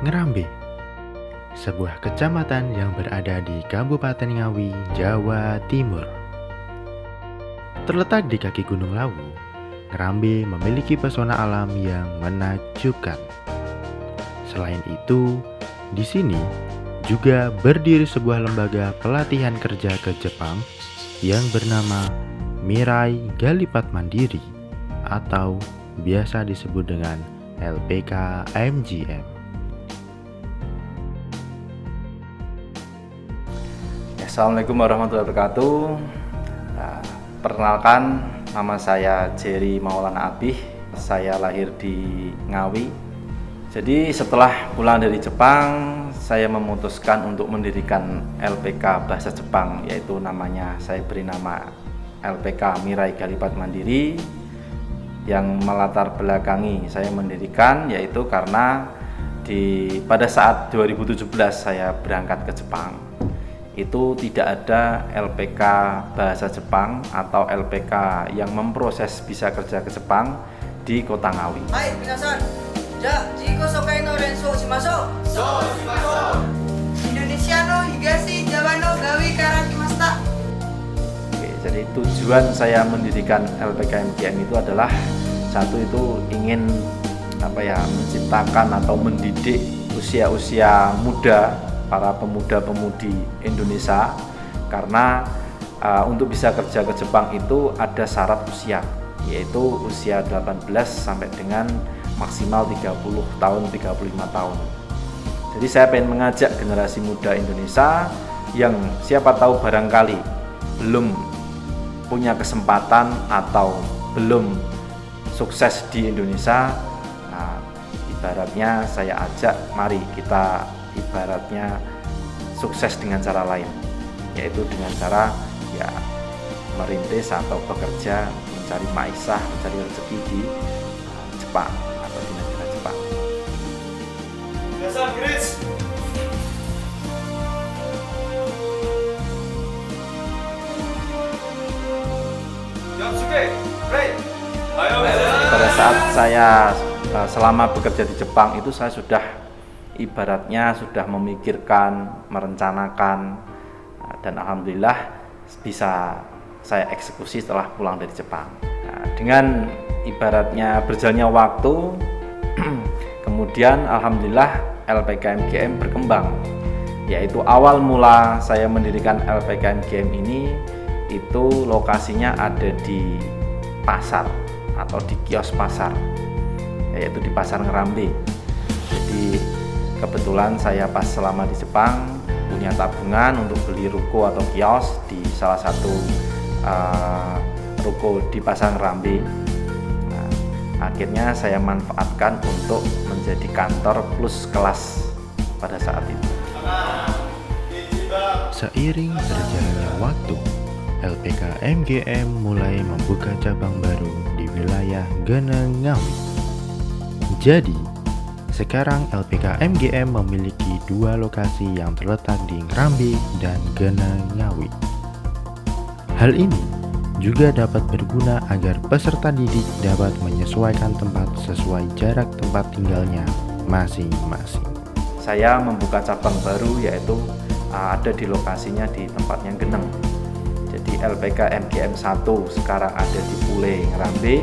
Ngerambe, sebuah kecamatan yang berada di Kabupaten Ngawi, Jawa Timur. Terletak di kaki Gunung Lawu, Ngerambe memiliki pesona alam yang menakjubkan. Selain itu, di sini juga berdiri sebuah lembaga pelatihan kerja ke Jepang yang bernama Mirai Galipat Mandiri atau biasa disebut dengan LPK MGM. Assalamualaikum warahmatullahi wabarakatuh. Perkenalkan, nama saya Jerry Maulana Abih. Saya lahir di Ngawi. Jadi setelah pulang dari Jepang, saya memutuskan untuk mendirikan LPK Bahasa Jepang, yaitu namanya saya beri nama LPK Mirai Galipat Mandiri. Yang melatar belakangi saya mendirikan yaitu karena pada saat 2017 saya berangkat ke Jepang, itu tidak ada LPK Bahasa Jepang atau LPK yang memproses bisa kerja ke Jepang di Kota Ngawi. Hai, minasan. Jiko sokai no renso shimasou. Indonesia no higashi Jawa no gawi karakimashita. Oke, jadi tujuan saya mendirikan LPK MGM itu adalah satu, itu ingin menciptakan atau mendidik usia-usia muda, para pemuda-pemudi Indonesia, karena untuk bisa kerja ke Jepang itu ada syarat usia, yaitu usia 18 sampai dengan maksimal 30 tahun, 35 tahun. Jadi saya ingin mengajak generasi muda Indonesia yang siapa tahu barangkali belum punya kesempatan atau belum sukses di Indonesia. Nah, ibaratnya saya ajak, mari kita ibaratnya sukses dengan cara lain, yaitu dengan cara merintis atau bekerja, mencari maisha, mencari rezeki di Jepang atau di negara Jepang. Dasar Gris. Yamsuke, play. Ayo. Pada saat saya selama bekerja di Jepang itu saya sudah ibaratnya sudah memikirkan, merencanakan, dan alhamdulillah bisa saya eksekusi setelah pulang dari Jepang. Nah, dengan ibaratnya berjalannya waktu, kemudian alhamdulillah LPK MGM berkembang. Yaitu awal mula saya mendirikan LPK MGM ini itu lokasinya ada di pasar atau di kios pasar, yaitu di Pasar Ngerambe. Jadi kebetulan saya pas selama di Jepang punya tabungan untuk beli ruko atau kios di salah satu ruko di Pasar Ngerambe. Nah, akhirnya saya manfaatkan untuk menjadi kantor plus kelas pada saat itu. Seiring berjalannya waktu, LPK MGM mulai membuka cabang baru di wilayah Geneng Ngawi. Jadi, sekarang LPK MGM memiliki dua lokasi yang terletak di Ngerambe dan Geneng Ngawi. Hal ini juga dapat berguna agar peserta didik dapat menyesuaikan tempat sesuai jarak tempat tinggalnya masing-masing. Saya membuka cabang baru, yaitu ada di lokasinya di tempatnya Geneng. Jadi LPK MGM 1 sekarang ada di Pule Ngerambe,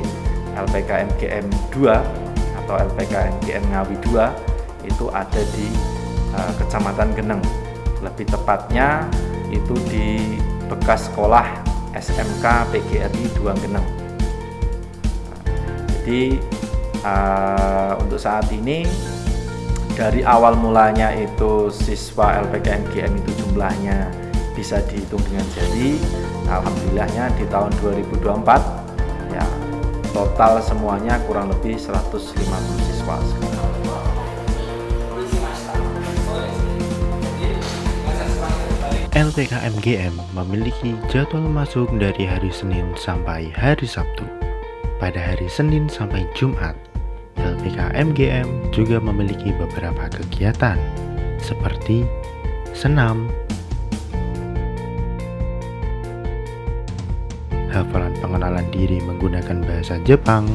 LPK MGM 2 atau LPK MGM Ngawi 2 itu ada di Kecamatan Geneng. Lebih tepatnya itu di bekas sekolah SMK PGRI 2 Geneng. Jadi untuk saat ini dari awal mulanya itu siswa LPK MGM itu jumlahnya bisa dihitung dengan jari. Alhamdulillahnya di tahun 2024 ya total semuanya kurang lebih 150 siswa sekarang. LPK MGM memiliki jadwal masuk dari hari Senin sampai hari Sabtu. Pada hari Senin sampai Jumat, LPK MGM juga memiliki beberapa kegiatan seperti senam, hafalan pengenalan diri menggunakan bahasa Jepang,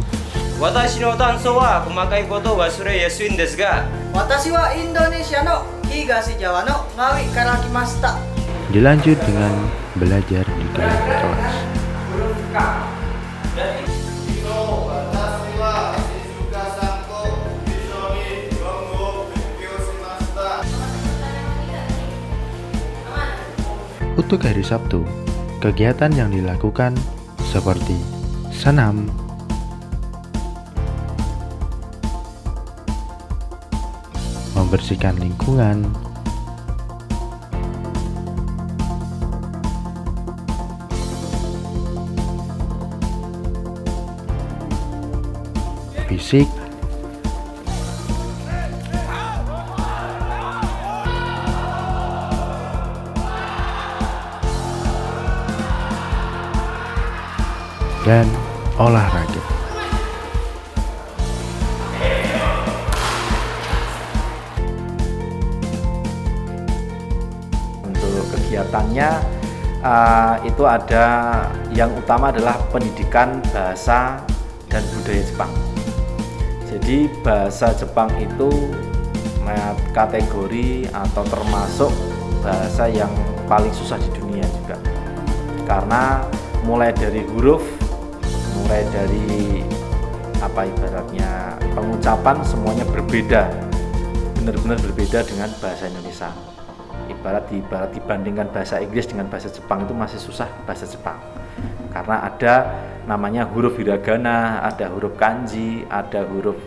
Watashi no tanso wa komakai koto wa sure yasui desu ga. Watashi wa Indonesia no Higashi Jawa no Ngawi kara kimashita. Dilanjut dengan belajar di dalam kelas. Untuk hari Sabtu, kegiatan yang dilakukan seperti senam, membersihkan lingkungan, fisik, dan olahraga. Untuk kegiatannya itu ada yang utama adalah pendidikan bahasa dan budaya Jepang. Jadi bahasa Jepang itu kategori atau termasuk bahasa yang paling susah di dunia juga, karena mulai dari huruf, mulai dari ibaratnya pengucapan, semuanya berbeda, benar-benar berbeda dengan bahasa Indonesia. Ibarat dibandingkan bahasa Inggris dengan bahasa Jepang itu masih susah bahasa Jepang, karena ada namanya huruf hiragana, ada huruf kanji, ada huruf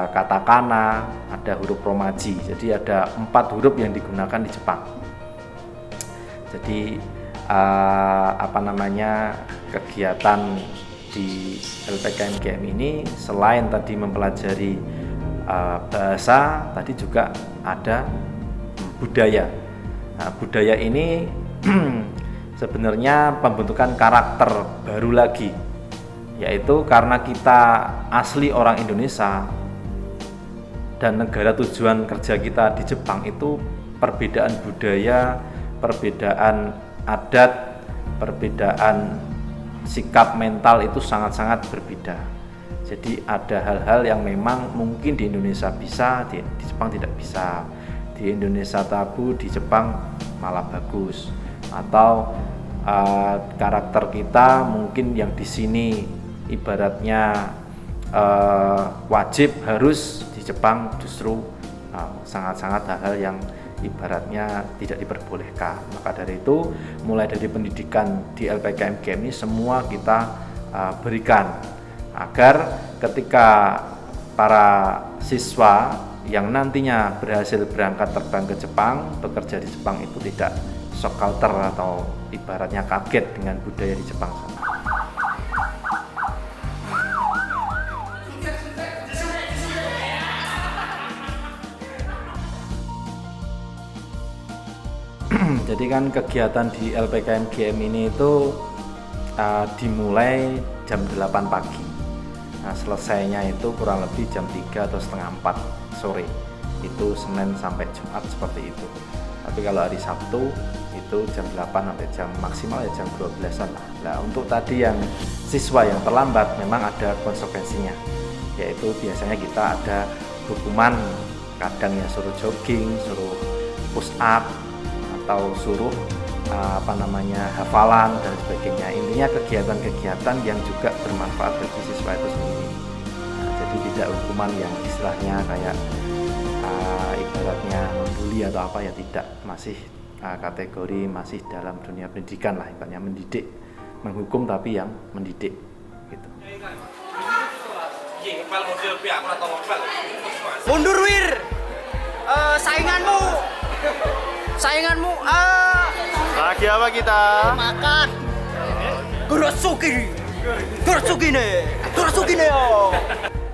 katakana, ada huruf romaji. Jadi ada 4 huruf yang digunakan di Jepang. Jadi kegiatan di LPK MGM ini selain tadi mempelajari bahasa, tadi juga ada budaya. Nah, budaya ini sebenarnya pembentukan karakter baru lagi, yaitu karena kita asli orang Indonesia dan negara tujuan kerja kita di Jepang itu perbedaan budaya, perbedaan adat, perbedaan sikap mental itu sangat-sangat berbeda. Jadi ada hal-hal yang memang mungkin di Indonesia bisa, di Jepang tidak bisa. Di Indonesia tabu, di Jepang malah bagus. Atau karakter kita mungkin yang di sini ibaratnya wajib harus, di Jepang justru sangat-sangat hal-hal yang ibaratnya tidak diperbolehkan. Maka dari itu mulai dari pendidikan di LPK MGM ini semua kita berikan agar ketika para siswa yang nantinya berhasil berangkat terbang ke Jepang, bekerja di Jepang itu tidak shock culture atau ibaratnya kaget dengan budaya di Jepang sana. Jadi kan kegiatan di LPK MGM ini itu dimulai jam 8 pagi. Nah, selesainya itu kurang lebih jam 3 atau setengah 4 sore. Itu Senin sampai Jumat seperti itu. Tapi kalau hari Sabtu itu jam 8 sampai jam maksimal ya jam 12-an lah. Nah, untuk tadi yang siswa yang terlambat memang ada konsekuensinya. Yaitu biasanya kita ada hukuman, kadang ya suruh jogging, suruh push up, atau suruh hafalan dan sebagainya. Intinya kegiatan-kegiatan yang juga bermanfaat bagi siswa itu sendiri. Nah, jadi tidak hukuman yang istilahnya kayak ibaratnya membuli atau apa, ya tidak, masih kategori masih dalam dunia pendidikan lah, ibaratnya mendidik, menghukum tapi yang mendidik gitu. Mundur Wir. Sainganmu Lagi apa kita? makan. Kurasuki nih.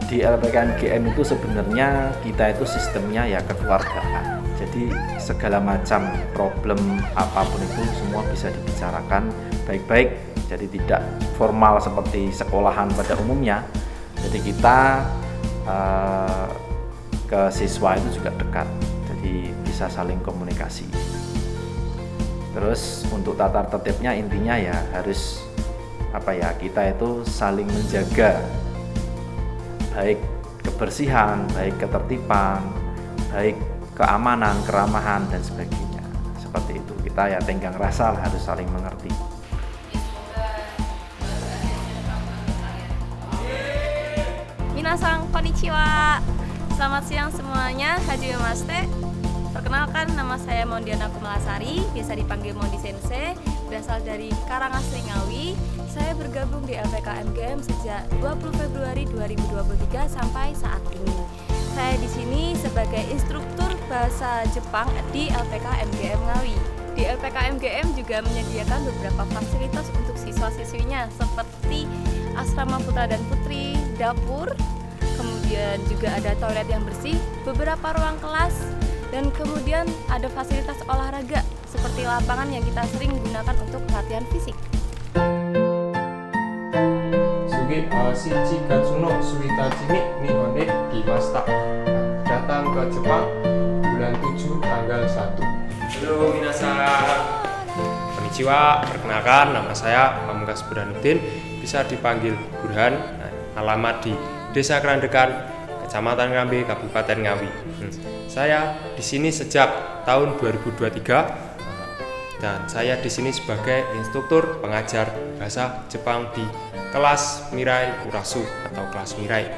Di LPK MGM itu sebenarnya kita itu sistemnya ya kekeluargaan. Jadi segala macam problem apapun itu semua bisa dibicarakan baik-baik. Jadi tidak formal seperti sekolahan pada umumnya. Jadi kita ke siswa itu juga dekat. Jadi bisa saling komunikasi. Terus untuk tata tertibnya intinya ya harus kita itu saling menjaga baik kebersihan, baik ketertiban, baik keamanan, keramahan dan sebagainya. Seperti itu, kita ya tenggang rasa harus saling mengerti. Minasan konnichiwa. Selamat siang semuanya, hajimemashite. Perkenalkan, nama saya Mondiana Kumalasari, biasa dipanggil Mondi Sensei, berasal dari Karangasem Ngawi. Saya bergabung di LPK MGM sejak 20 Februari 2023 sampai saat ini. Saya di sini sebagai instruktur bahasa Jepang di LPK MGM Ngawi. Di LPK MGM juga menyediakan beberapa fasilitas untuk siswa-siswinya seperti asrama putra dan putri, dapur, kemudian juga ada toilet yang bersih, beberapa ruang kelas, dan kemudian ada fasilitas olahraga seperti lapangan yang kita sering gunakan untuk latihan fisik. Sugi Shichi Katsuno Suitachini Nihon de Kimashita. Datang ke Jepang bulan 7 tanggal 1. Halo minasan, konnichiwa. Perkenalkan, nama saya Pamungkas Burhanuddin, bisa dipanggil Burhan. Alamat di Desa Kerandekan, Kecamatan Ngambi, Kabupaten Ngawi. Saya di sini sejak tahun 2023 dan saya di sini sebagai instruktur pengajar bahasa Jepang di kelas Mirai Urasu atau kelas Mirai.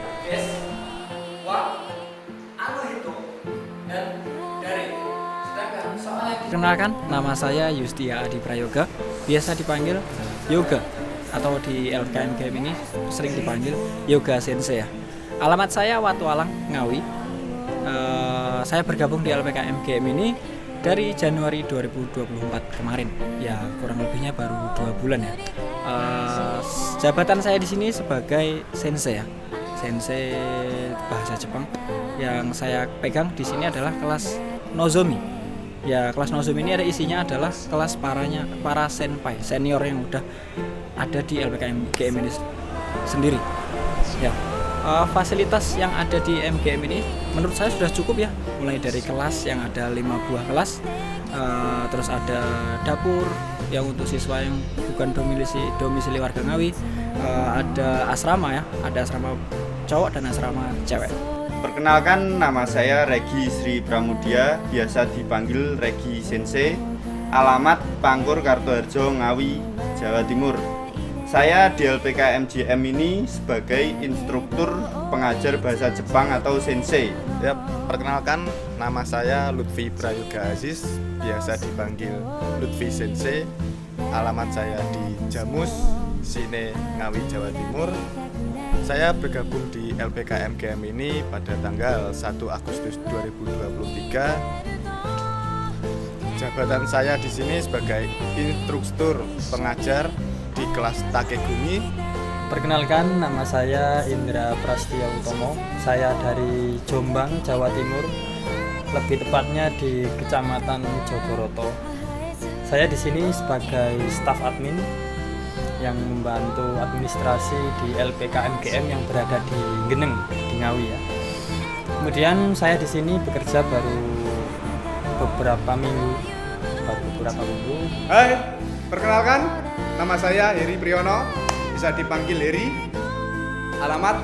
Perkenalkan, nama saya Yustia Adi Prayoga, biasa dipanggil Yoga atau di LKMGM ini sering dipanggil Yoga Sensei ya. Alamat saya Watu Alang, Ngawi. Saya bergabung di LPK MGM ini dari Januari 2024 kemarin. Ya, kurang lebihnya baru 2 bulan ya. Jabatan saya di sini sebagai sensei ya. Sensei bahasa Jepang. Yang saya pegang di sini adalah kelas Nozomi. Ya, kelas Nozomi ini ada isinya adalah kelas para senpai, senior yang udah ada di LPK MGM ini sendiri. Ya. Fasilitas yang ada di MGM ini menurut saya sudah cukup ya, mulai dari kelas yang ada 5 buah kelas, terus ada dapur yang untuk siswa yang bukan domisili warga Ngawi, ada asrama ya, ada asrama cowok dan asrama cewek. Perkenalkan, nama saya Regi Sri Pramudia, biasa dipanggil Regi Sensei. Alamat Pangkur Kartoharjo, Ngawi, Jawa Timur. Saya di LPK MGM ini sebagai instruktur pengajar bahasa Jepang atau sensei. Ya, perkenalkan, nama saya Lutfi Prayoga Aziz, biasa dipanggil Lutfi Sensei. Alamat saya di Jamus, Sine, Ngawi, Jawa Timur. Saya bergabung di LPK MGM ini pada tanggal 1 Agustus 2023. Jabatan saya di sini sebagai instruktur pengajar di kelas Takegumi. Perkenalkan, nama saya Indra Prastya Utomo. Saya dari Jombang, Jawa Timur. Lebih tepatnya di Kecamatan Jogoroto. Saya di sini sebagai staf admin yang membantu administrasi di LPK MGM yang berada di Geneng, di Ngawi ya. Kemudian saya di sini bekerja baru beberapa minggu. Hai, perkenalkan, nama saya Heri Priyono, bisa dipanggil Heri. Alamat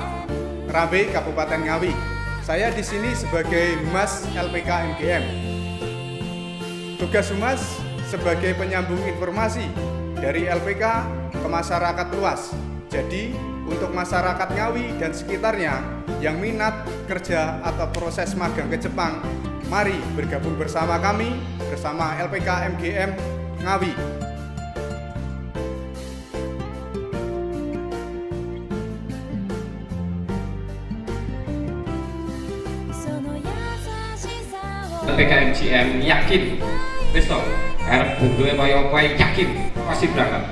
Rambe, Kabupaten Ngawi. Saya di sini sebagai Humas LPK MGM. Tugas Humas sebagai penyambung informasi dari LPK ke masyarakat luas. Jadi, untuk masyarakat Ngawi dan sekitarnya yang minat kerja atau proses magang ke Jepang, mari bergabung bersama kami, bersama LPK MGM Ngawi. LPK MGM yakin, wis to, arep bentuke kaya apa yakin, pasti berangkat.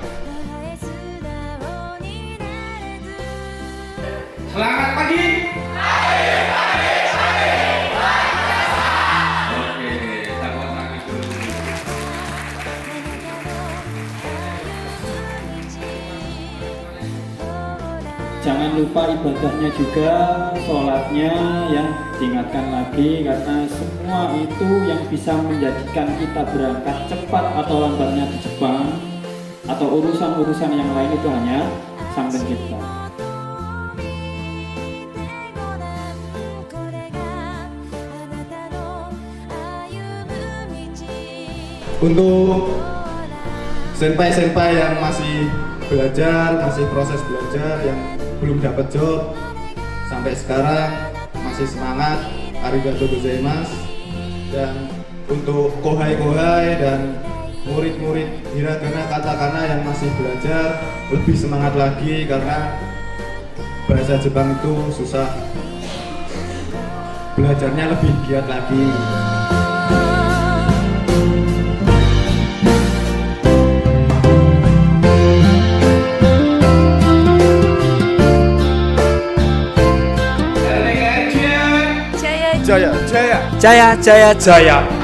Selamat pagi. Jangan lupa ibadahnya juga, sholatnya ya, diingatkan lagi, karena semua itu yang bisa menjadikan kita berangkat cepat atau lambatnya di Jepang atau urusan-urusan yang lain itu hanya Sang Pencipta. Untuk senpai-senpai yang masih belajar, masih proses belajar, yang belum dapat job sampai sekarang masih semangat, arigatou gozaimasu. Dan untuk kohai-kohai dan murid-murid hiragana katakana yang masih belajar, lebih semangat lagi karena bahasa Jepang itu susah, belajarnya lebih giat lagi. Jaya, jaya. Jaya, jaya, jaya.